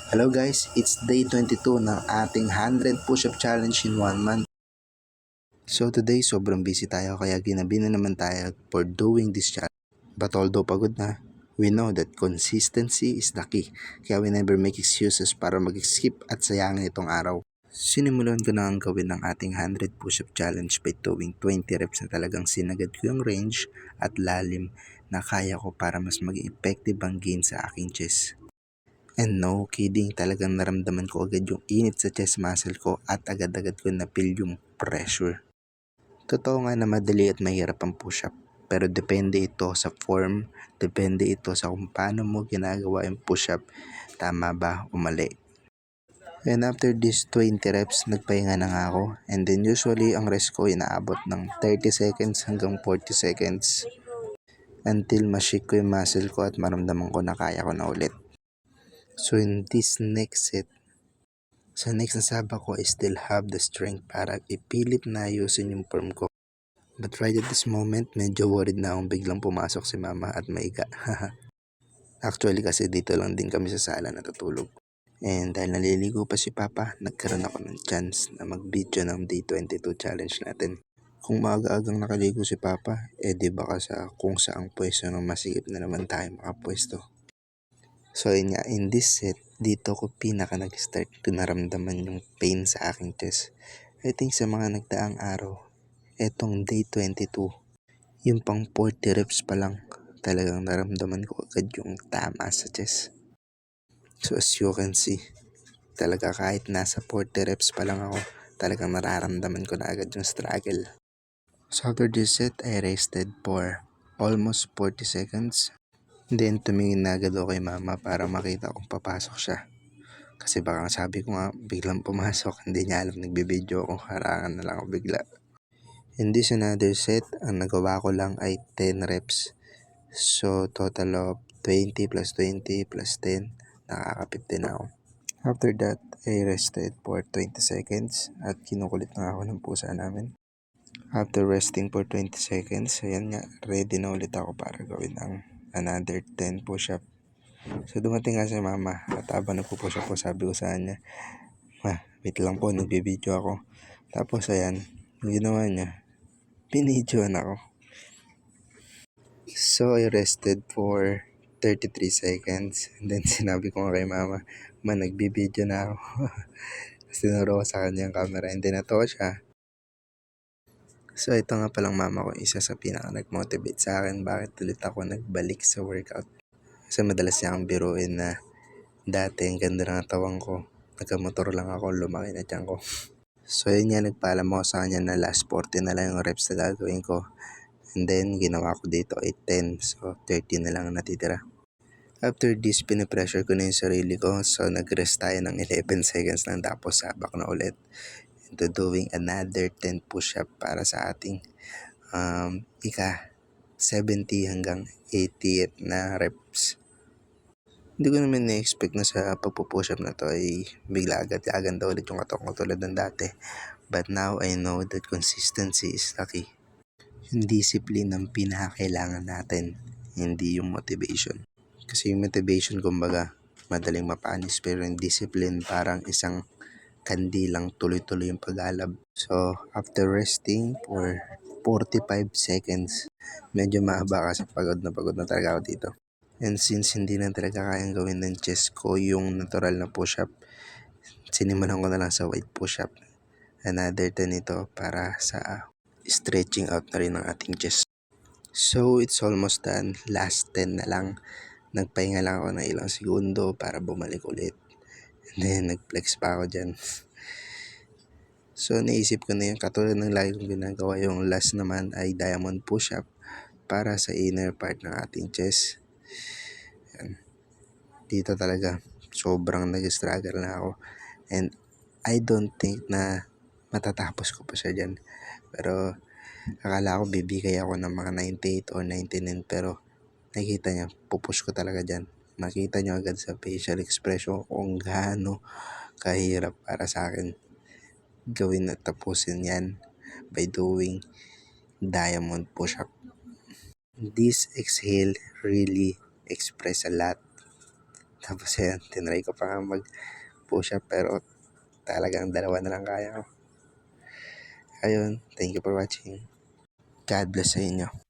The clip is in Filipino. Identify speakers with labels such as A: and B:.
A: Hello guys, it's day 22 ng ating 100 push-up challenge in 1 month. So today sobrang busy tayo kaya ginabi na naman tayo for doing this challenge. But although pagod na, we know that consistency is the key. Kaya we never make excuses para mag-skip at sayangin itong araw. Sinimulan ko na ang gawin ng ating 100 push-up challenge by doing 20 reps na talagang sinagad ko yung range at lalim na kaya ko para mas maging effective ang gain sa aking chest. And no kidding, talagang naramdaman ko agad yung init sa chest muscle ko at agad-agad ko na-feel yung pressure. Totoo nga na madali at mahirap ang push-up, pero depende ito sa form, depende ito sa kung paano mo ginagawa yung push-up, tama ba o mali. And after these 20 reps, nagpahinga na nga ako, and then usually ang rest ko inaabot ng 30 seconds hanggang 40 seconds until ma-shake ko yung muscle ko at maramdaman ko na kaya ko na ulit. So in this next set, sa next na saba ko, I still have the strength para ipilit na ayusin yung form ko. But right at this moment, medyo worried na akong biglang pumasok si mama at maiga. Actually kasi dito lang din kami sa sala natutulog. And dahil naliligo pa si papa, nagkaroon ako ng chance na mag-video ng day 22 challenge natin. Kung maaga-agang nakaligo si papa, di baka sa kung saang pwesto ng masikip na naman tayo makapwesto. So yun nga, in this set, dito ko pinaka nag-start to naramdaman yung pain sa aking chest. I think sa mga nagdaang araw, etong day 22, yung pang 40 reps pa lang, talagang naramdaman ko agad yung tama sa chest. So as you can see, talaga kahit nasa 40 reps pa lang ako, talagang nararamdaman ko na agad yung struggle. So after this set, I rested for almost 40 seconds. Then tumingin na agad ako kay mama para makita kung papasok siya. Kasi baka sabi ko nga biglang pumasok, hindi niya alam nagbibideo ako, harangan na lang ako bigla. In this another set, ang nagawa ko lang ay 10 reps. So total of 20 plus 20 plus 10, nakaka-15 na ako. After that, I rested for 20 seconds at kinukulit na ako ng pusa namin. After resting for 20 seconds, ayan nga, ready na ulit ako para gawin ang another 10 push-up. So dumating nga si mama at habang nagpupush up po, sabi ko sa kanya, "Ma, wait lang po, nagbibideo ako." Tapos ayan, yung ginawa niya, binidyoan ako. So I rested for 33 seconds and then sinabi ko nga kay mama, "Ma, nagbibideo na ako." Sinuro ko sa kanya yung camera and then natawa siya. So ito nga palang mama ko, isa sa pinaka nag-motivate sa akin bakit ulit ako nagbalik sa workout. Kasi madalas niya akong biruin na dati ang ganda ng katawan ko, nagkamotor lang ako, lumaki na tiyan ko. So yun nga, nagpaalam ako sa kanya na last 40 na lang yung reps na gagawin ko. And then ginawa ko dito ay 10, so 30 na lang natitira. After this, pinipressure ko na yung sarili ko, so nag-rest tayo ng 11 seconds lang tapos sabak na ulit into doing another 10 push-up para sa ating ika 70 hanggang 80 na reps. Hindi ko naman na-expect na sa pagpupush-up na to ay bigla agad aganda ulit yung katawan ko tulad ng dati. But now I know that consistency is the key. Yung discipline ang pinakakailangan natin, hindi yung motivation. Kasi yung motivation, kumbaga, madaling mapanis, pero yung discipline parang isang kandilang tuloy-tuloy yung pag-alab. So, after resting for 45 seconds, medyo mahaba kasi pagod na talaga ako dito. And since hindi na talaga kayang gawin ng chest ko yung natural na push-up, sinimulan ko na lang sa weight push-up. Another 10 ito para sa stretching out na rin ng ating chest. So, it's almost done. Last 10 na lang. Nagpahinga lang ako ng ilang segundo para bumalik ulit. And then, nag-flex pa ako dyan. So, naisip ko na yung katulad ng lagi kong ginagawa. Yung last naman ay diamond push-up para sa inner part ng ating chest. Yan. Dito talaga, sobrang nag-struggle na ako. And I don't think na matatapos ko pa siya dyan. Pero, akala ko bibigay ako ng mga 98 or 99, pero nakikita niya, pupush ko talaga dyan. Makita niyo agad sa facial expression kung gaano kahirap para sa akin gawin at tapusin yan by doing diamond push-up. This exhale really express a lot. Tapos ayan, tinry ko pa nga mag push up pero talagang dalawa na lang kaya ko. Ayun, thank you for watching. God bless sa inyo.